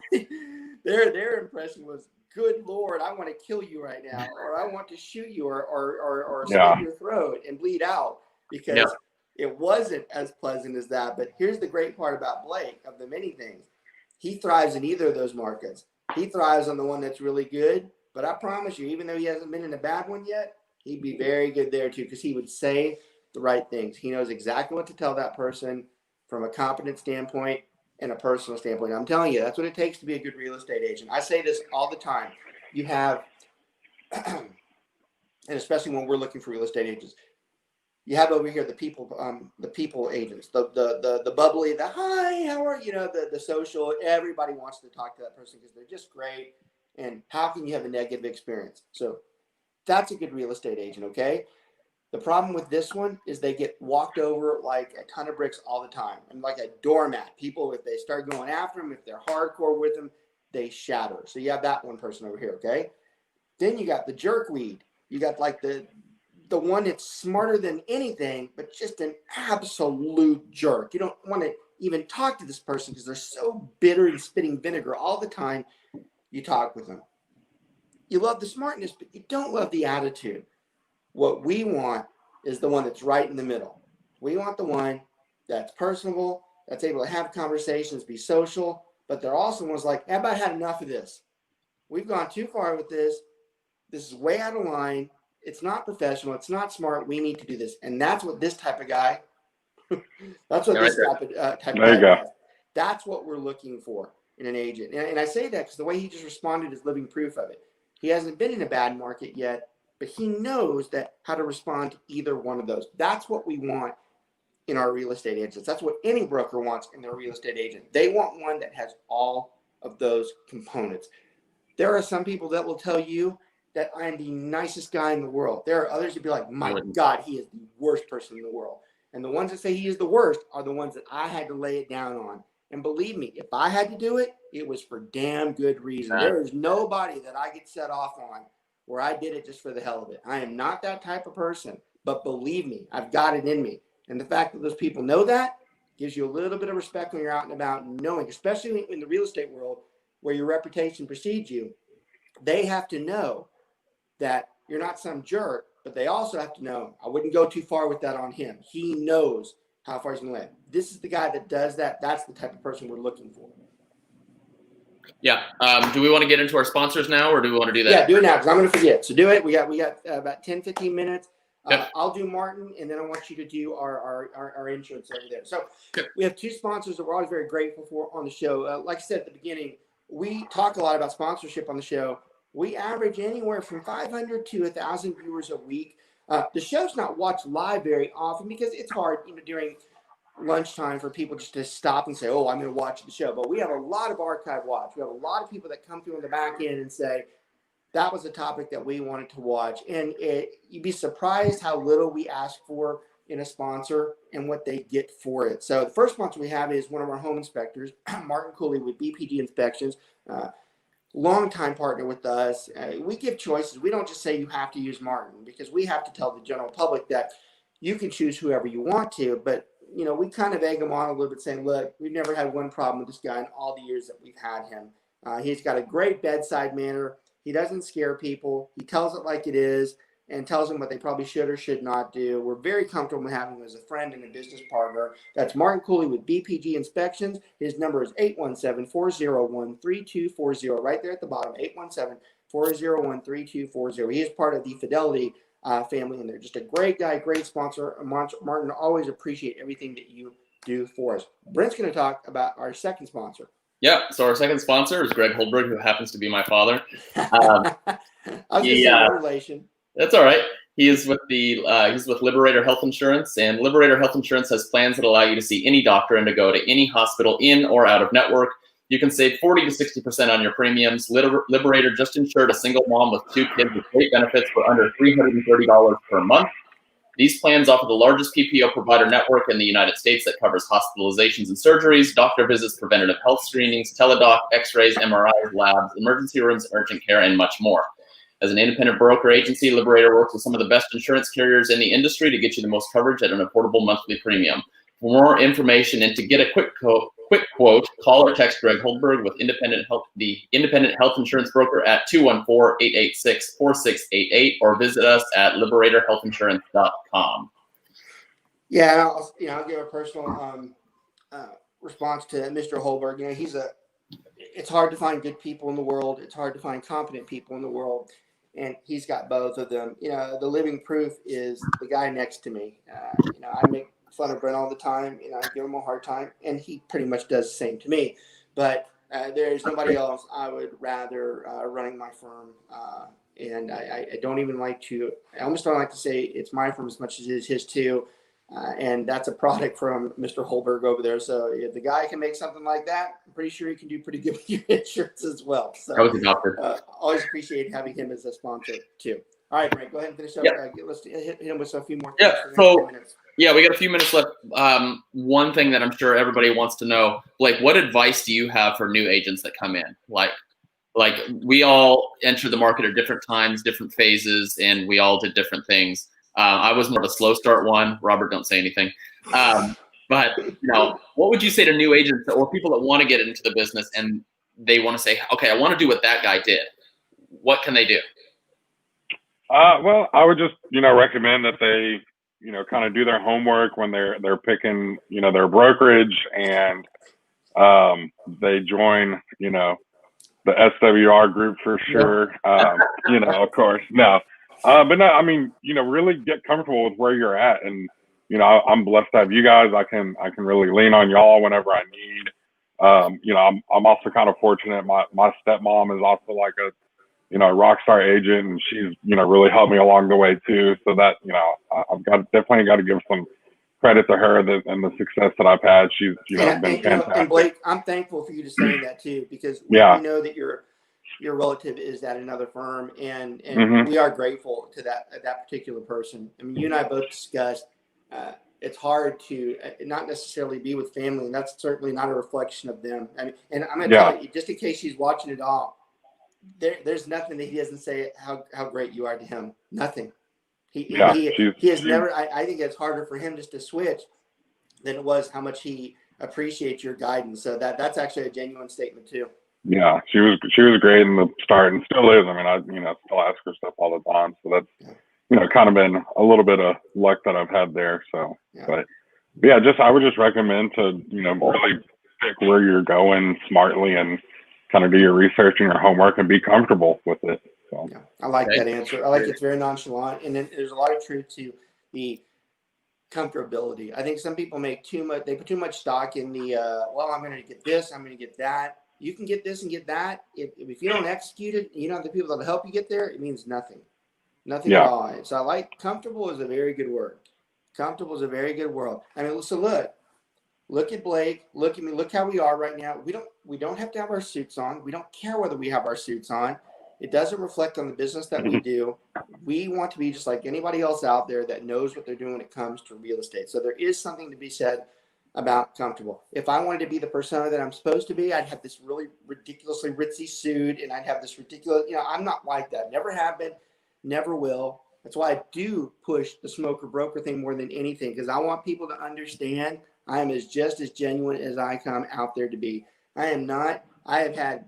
Their impression was, good Lord, I want to kill you right now, or I want to shoot you or slit your throat and bleed out, because it wasn't as pleasant as that. But here's the great part about Blake, of the many things. He thrives in either of those markets. He thrives on the one that's really good. But I promise you, even though he hasn't been in a bad one yet, he'd be very good there too, because he would say the right things. He knows exactly what to tell that person from a competent standpoint and a personal standpoint. I'm telling you, that's what it takes to be a good real estate agent. I say this all the time. You have, and especially when we're looking for real estate agents, you have over here the people agents, the bubbly, the hi, how are you? The social. Everybody wants to talk to that person because they're just great. And how can you have a negative experience? So that's a good real estate agent, okay? The problem with this one is they get walked over like a ton of bricks all the time, and like a doormat. People, if they start going after them, if they're hardcore with them, they shatter. So you have that one person over here, okay? Then you got the jerkweed. You got like the one that's smarter than anything, but just an absolute jerk. You don't want to even talk to this person because they're so bitter and spitting vinegar all the time. You talk with them. You love the smartness, but you don't love the attitude. What we want is the one that's right in the middle. We want the one that's personable, that's able to have conversations, be social, but they're also ones like, how about I had enough of this? We've gone too far with this. This is way out of line. It's not professional. It's not smart. We need to do this. And that's what this type of guy, that's what this type of guy does. That's what we're looking for in an agent. And I say that because the way he just responded is living proof of it. He hasn't been in a bad market yet, but he knows that how to respond to either one of those. That's what we want in our real estate agents. That's what any broker wants in their real estate agent. They want one that has all of those components. There are some people that will tell you that I am the nicest guy in the world. There are others who'd be like, my God, he is the worst person in the world. And the ones that say he is the worst are the ones that I had to lay it down on. And believe me, if I had to do it, it was for damn good reason. There is nobody that I get set off on where I did it just for the hell of it. I am not that type of person, but believe me, I've got it in me. And the fact that those people know that gives you a little bit of respect when you're out and about, knowing, especially in the real estate world where your reputation precedes you, they have to know that you're not some jerk, but they also have to know, I wouldn't go too far with that on him. He knows how far he's going to let. This is the guy that does that. That's the type of person we're looking for. Yeah. Do we want to get into our sponsors now, or do we want to do that? Yeah, do it now because I'm going to forget. So do it. We got about 10, 15 minutes. Yep. I'll do Martin, and then I want you to do our insurance over there. So we have two sponsors that we're always very grateful for on the show. Like I said at the beginning, we talk a lot about sponsorship on the show. We average anywhere from 500 to 1,000 viewers a week. The show's not watched live very often because it's hard, during lunchtime for people just to stop and say, oh, I'm going to watch the show. But we have a lot of archive watch. We have a lot of people that come through on the back end and say, that was a topic that we wanted to watch. And you'd be surprised how little we ask for in a sponsor and what they get for it. So the first sponsor we have is one of our home inspectors, Martin Cooley with BPG Inspections. Longtime partner with us. We give choices. We don't just say you have to use Martin, because we have to tell the general public that you can choose whoever you want to. But, we kind of egg them on a little bit, saying, look, we've never had one problem with this guy in all the years that we've had him. He's got a great bedside manner. He doesn't scare people. He tells it like it is and tells them what they probably should or should not do. We're very comfortable having him as a friend and a business partner. That's Martin Cooley with BPG Inspections. His number is 817-401-3240, right there at the bottom, 817-401-3240. He is part of the Fidelity family, and they're just a great guy, great sponsor. Martin, always appreciate everything that you do for us. Brent's going to talk about our second sponsor. Yeah, so our second sponsor is Greg Holdberg, who happens to be my father. I was going to say no relation. That's all right. He is with he's with Liberator Health Insurance, and Liberator Health Insurance has plans that allow you to see any doctor and to go to any hospital in or out of network. You can save 40 to 60% on your premiums. Liberator just insured a single mom with 2 kids with great benefits for under $330 per month. These plans offer the largest PPO provider network in the United States that covers hospitalizations and surgeries, doctor visits, preventative health screenings, teledoc, x-rays, MRIs, labs, emergency rooms, urgent care, and much more. As an independent broker agency, Liberator works with some of the best insurance carriers in the industry to get you the most coverage at an affordable monthly premium. For more information and to get a quick quote, call or text Greg Holdberg with the Independent Health Insurance Broker at 214-886-4688, or visit us at liberatorhealthinsurance.com. Yeah, and I'll give a personal response to Mr. Holberg. It's hard to find good people in the world. It's hard to find competent people in the world, and he's got both of them. The living proof is the guy next to me. I make fun of Brent all the time. I give him a hard time, and he pretty much does the same to me. But there's nobody else I would rather running my firm. And I don't even like to. I almost don't like to say it's my firm as much as it is his too. And that's a product from Mr. Holberg over there. So if the guy can make something like that, I'm pretty sure he can do pretty good with your insurance as well. So I was a doctor. Always appreciate having him as a sponsor too. All right, Frank, go ahead and finish up. Yeah. Let's hit him with a few more Yeah. things. So yeah, we got a few minutes left. One thing that I'm sure everybody wants to know, Blake, what advice do you have for new agents that come in? Like we all enter the market at different times, different phases, and we all did different things. I was more of a slow start one. Robert, don't say anything. But what would you say to new agents or people that want to get into the business and they want to say, okay, I want to do what that guy did? What can they do? Well, I would just, recommend that they, kind of do their homework when they're picking, their brokerage, and they join, the SWR group for sure. Of course, no. But no, I mean, really get comfortable with where you're at. And, I'm blessed to have you guys. I can really lean on y'all whenever I need. I'm also kind of fortunate. My stepmom is also like a rock star agent, and she's, really helped me along the way too. So that, I've definitely got to give some credit to her and the success that I've had. She's, been fantastic. And Blake, I'm thankful for you to say that too, because we know that your relative is at another firm, and we are grateful to that particular person. I mean, you and I both discussed, it's hard to not necessarily be with family, and that's certainly not a reflection of them. I mean, and I'm going to tell you, just in case she's watching it all, there's nothing that he doesn't say how great you are to him. Nothing. He has never. I think it's harder for him just to switch than it was how much he appreciates your guidance. So that's actually a genuine statement too. Yeah, she was great in the start and still is. I mean, I still ask her stuff all the time. So that's kind of been a little bit of luck that I've had there. So, but yeah, I would just recommend to really pick where you're going smartly and kind of do your research and your homework and be comfortable with it. So. Yeah, I like that answer. I like it's very nonchalant, and then there's a lot of truth to the comfortability. I think some people make too much. They put too much stock in the I'm going to get this, I'm going to get that. You can get this and get that. If you don't execute it, you don't have the people that'll help you get there. It means nothing at all. So I like comfortable is a very good word. Comfortable is a very good word. I mean, so look at Blake. Look at me. Look how we are right now. We don't have to have our suits on. We don't care whether we have our suits on. It doesn't reflect on the business that we do. We want to be just like anybody else out there that knows what they're doing when it comes to real estate. So there is something to be said about comfortable. If I wanted to be the persona that I'm supposed to be, I'd have this really ridiculously ritzy suit, and I'd have this ridiculous, I'm not like that. Never have been, never will. That's why I do push the smoker broker thing more than anything, because I want people to understand I am just as genuine as I come out there to be. I have had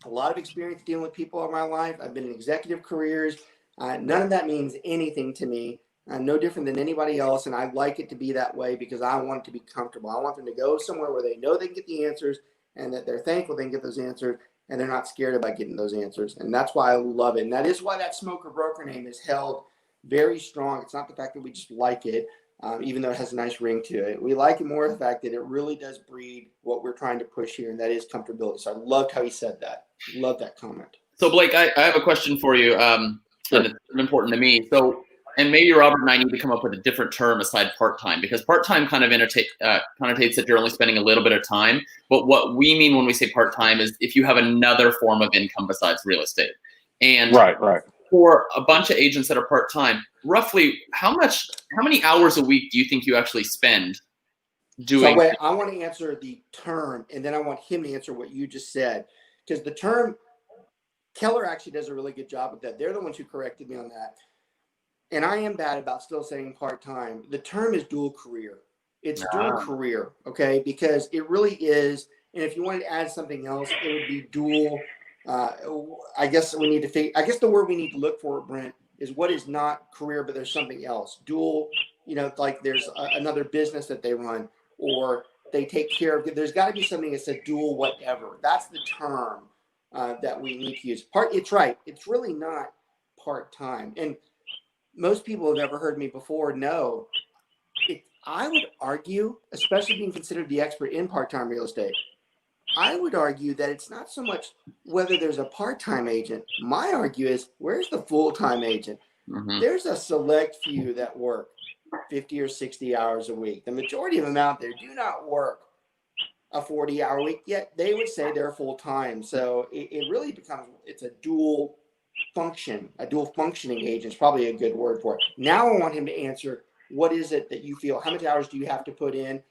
a lot of experience dealing with people in my life. I've been in executive careers. None of that means anything to me. I'm no different than anybody else, and I like it to be that way because I want it to be comfortable. I want them to go somewhere where they know they can get the answers and that they're thankful they can get those answers, and they're not scared about getting those answers. And that's why I love it. And that is why that smoker broker name is held very strong. It's not the fact that we just like it, even though it has a nice ring to it. We like it more the fact that it really does breed what we're trying to push here, and that is comfortability. So I loved how he said that. Love that comment. So Blake, I have a question for you, and it's important to me. So, and maybe Robert and I need to come up with a different term aside part-time, because part-time kind of connotates that you're only spending a little bit of time. But what we mean when we say part-time is if you have another form of income besides real estate. And right. For a bunch of agents that are part-time, roughly how many hours a week do you think you actually spend doing? So wait, I want to answer the term, and then I want him to answer what you just said. Because the term, Keller actually does a really good job with that. They're the ones who corrected me on that. And I am bad about still saying part-time. The term is dual career. It's dual career, okay? Because it really is. And if you wanted to add something else, it would be dual. I guess the word we need to look for, Brent, is what is not career, but there's something else. Dual like there's another business that they run, or they take care of. There's got to be something that's a dual whatever. That's the term that we need to use. It's right. It's really not part-time. And most people who have ever heard me before know I would argue, especially being considered the expert in part-time real estate, I would argue that it's not so much whether there's a part-time agent. My argue is, where's the full-time agent? Mm-hmm. There's a select few that work 50 or 60 hours a week. The majority of them out there do not work a 40-hour week, yet they would say they're full-time. So it really becomes, it's a dual functioning agent is probably a good word for it. Now I want him to answer, what is it that you feel, how many hours do you have to put in?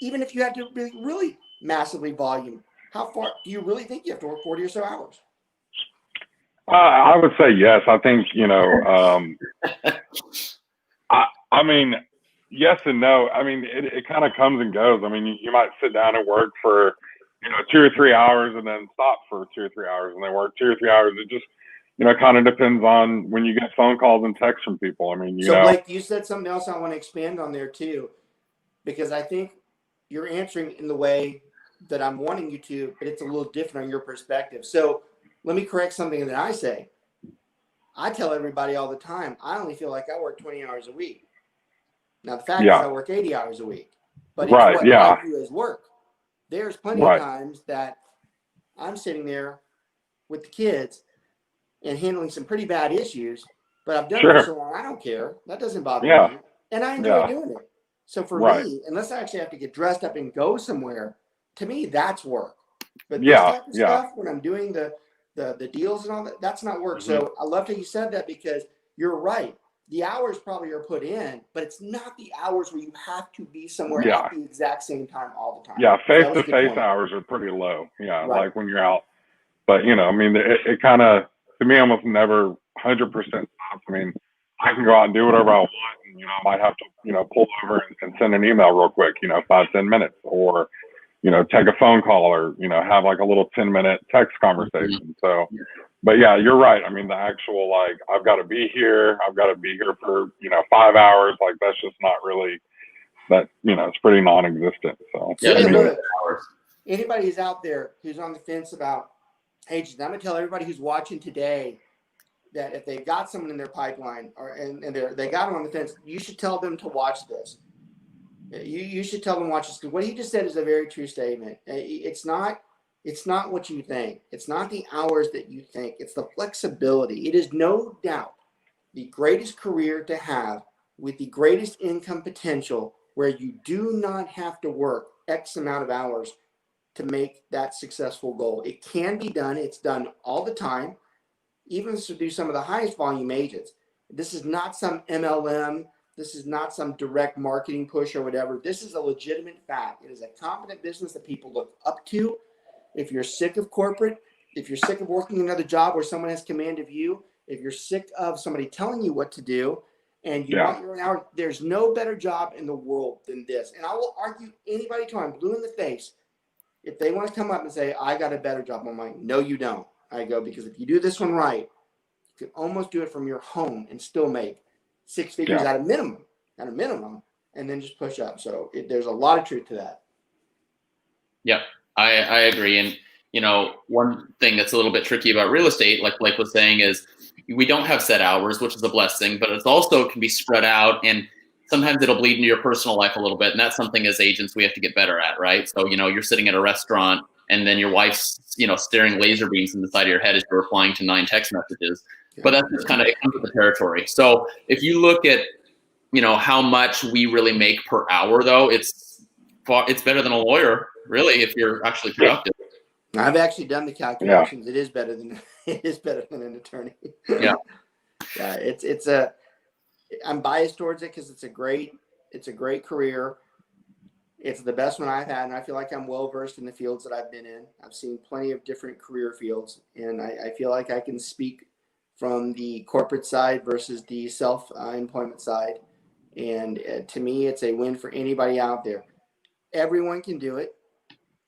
Even if you had to really massively volume, how far do you really think you have to work 40 or so hours? I would say yes. I think, I mean, yes and no. I mean, it kind of comes and goes. I mean, you might sit down and work for, 2 or 3 hours and then stop for 2 or 3 hours and then work 2 or 3 hours. It just, kind of depends on when you get phone calls and texts from people. I mean, So Blake, you said something else I want to expand on there too, because I think you're answering in the way that I'm wanting you to, but it's a little different on your perspective. So let me correct something that I say. I tell everybody all the time, I only feel like I work 20 hours a week. Now, the fact is I work 80 hours a week, but it's what I view as work. There's plenty of times that I'm sitting there with the kids and handling some pretty bad issues, but I've done it for so long, I don't care. That doesn't bother me. And I enjoy doing it. So for me, unless I actually have to get dressed up and go somewhere, to me, that's work. But this type of stuff, when I'm doing the deals and all that, that's not work. Mm-hmm. So I love that you said that, because you're right. The hours probably are put in, but it's not the hours where you have to be somewhere at the exact same time all the time. Yeah, face-to-face hours are pretty low. Yeah, like when you're out. But, I mean, it kind of, to me, almost never 100% stops. I mean, I can go out and do whatever I want. And, I might have to, pull over and send an email real quick, 5-10 minutes, or, take a phone call, or, have like a little 10-minute text conversation. So, but yeah, you're right. I mean, the actual, like, I've got to be here for, 5 hours. Like, that's just not really that, it's pretty non-existent. So anybody who's out there who's on the fence about agents, I'm going to tell everybody who's watching today that if they've got someone in their pipeline and they got them on the fence, you should tell them to watch this. You should tell them to watch this, because what he just said is a very true statement. It's not what you think. It's not the hours that you think. It's the flexibility. It is no doubt the greatest career to have with the greatest income potential, where you do not have to work X amount of hours to make that successful goal. It can be done. It's done all the time, even to do some of the highest volume agents. This is not some MLM. This is not some direct marketing push or whatever. This is a legitimate fact. It is a competent business that people look up to. If you're sick of corporate, if you're sick of working another job where someone has command of you, if you're sick of somebody telling you what to do, and you want your own hour, there's no better job in the world than this. And I will argue anybody till I'm blue in the face, if they want to come up and say, I got a better job, I'm like, no, you don't. I go, because if you do this one right, you can almost do it from your home and still make 6 figures at a minimum, and then just push up. So there's a lot of truth to that. Yep, I agree. And, one thing that's a little bit tricky about real estate, like Blake was saying, is we don't have set hours, which is a blessing, but it's also can be spread out, and sometimes it'll bleed into your personal life a little bit. And that's something as agents we have to get better at, right? So, you're sitting at a restaurant and then your wife's, staring laser beams in the side of your head as you're replying to 9 text messages. But that's just kind of, it comes with the territory. So if you look at, how much we really make per hour, though, it's better than a lawyer, really, if you're actually productive. I've actually done the calculations. It is better than an attorney. Yeah. Yeah. I'm biased towards it because it's a great career. It's the best one I've had, and I feel like I'm well versed in the fields that I've been in. I've seen plenty of different career fields, and I feel like I can speak from the corporate side versus the self-employment side. And to me, it's a win for anybody out there. Everyone can do it.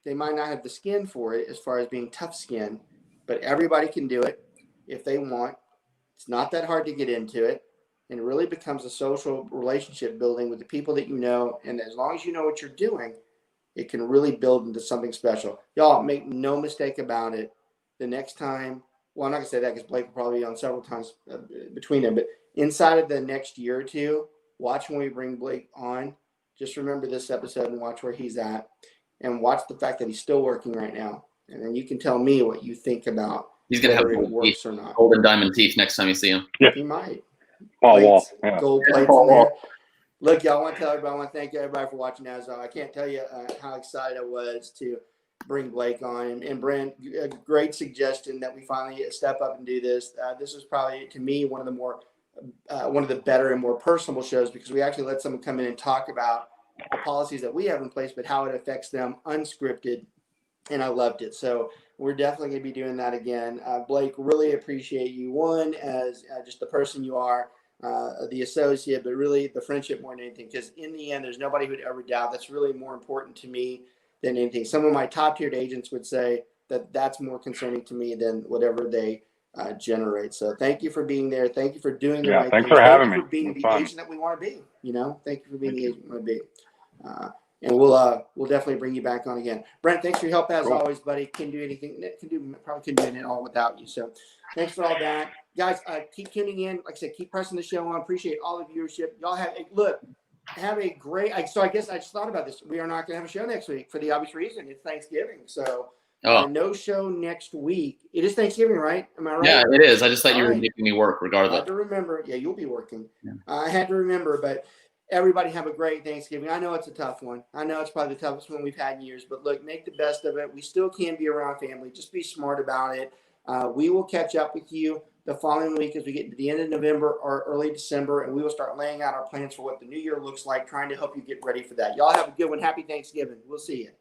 They might not have the skin for it as far as being tough skin, but everybody can do it if they want. It's not that hard to get into it. and it really becomes a social relationship building with the people that you know. And as long as you know what you're doing, it can really build into something special. Y'all, make no mistake about it. The next time, well, I'm not gonna say that because Blake will probably be on several times between them, but inside of the next year or two, watch when we bring Blake on. Just remember this episode and watch where he's at, and watch the fact that he's still working right now. And then you can tell me what you think about He's gonna have whether it gold works teeth, or not. golden diamond teeth next time you see him. He might. Paul Wall. Plates, Yeah. gold plates in there. Look, y'all, I want to tell everybody, I want to thank everybody for watching as well. I can't tell you how excited I was to bring Blake on. And Brent, a great suggestion that we finally step up and do this. This is probably, to me, one of the better and more personable shows, because we actually let someone come in and talk about the policies that we have in place, but how it affects them unscripted. And I loved it. So we're definitely going to be doing that again. Blake, really appreciate you. One, as just the person you are, the associate, but really the friendship more than anything. Because in the end, there's nobody who'd ever doubt. That's really more important to me than anything. Some of my top tiered agents would say that that's more concerning to me than whatever they generate. So thank you for being there. Thank you for doing the right thanks thing. for having me. Thank you for being It's the fun. agent that we want to be. Thank you for being the agent we want to be. And we'll definitely bring you back on again. Brent, thanks for your help as always, buddy. Couldn't do anything. Probably couldn't do it all without you. So thanks for all that, guys. Keep tuning in. Like I said, keep pressing the show on. Appreciate all the viewership. Y'all have a great. So I guess I just thought about this. We are not going to have a show next week for the obvious reason. It's Thanksgiving. So no show next week. It is Thanksgiving, right? Am I right? Yeah, it is. I just thought you were making me work regardless. I had to remember. Yeah, you'll be working. Yeah. I had to remember, but. Everybody have a great Thanksgiving. I know it's a tough one. I know it's probably the toughest one we've had in years, but look, make the best of it. We still can be around family. Just be smart about it. We will catch up with you the following week as we get to the end of November or early December, and we will start laying out our plans for what the new year looks like, trying to help you get ready for that. Y'all have a good one. Happy Thanksgiving. We'll see you.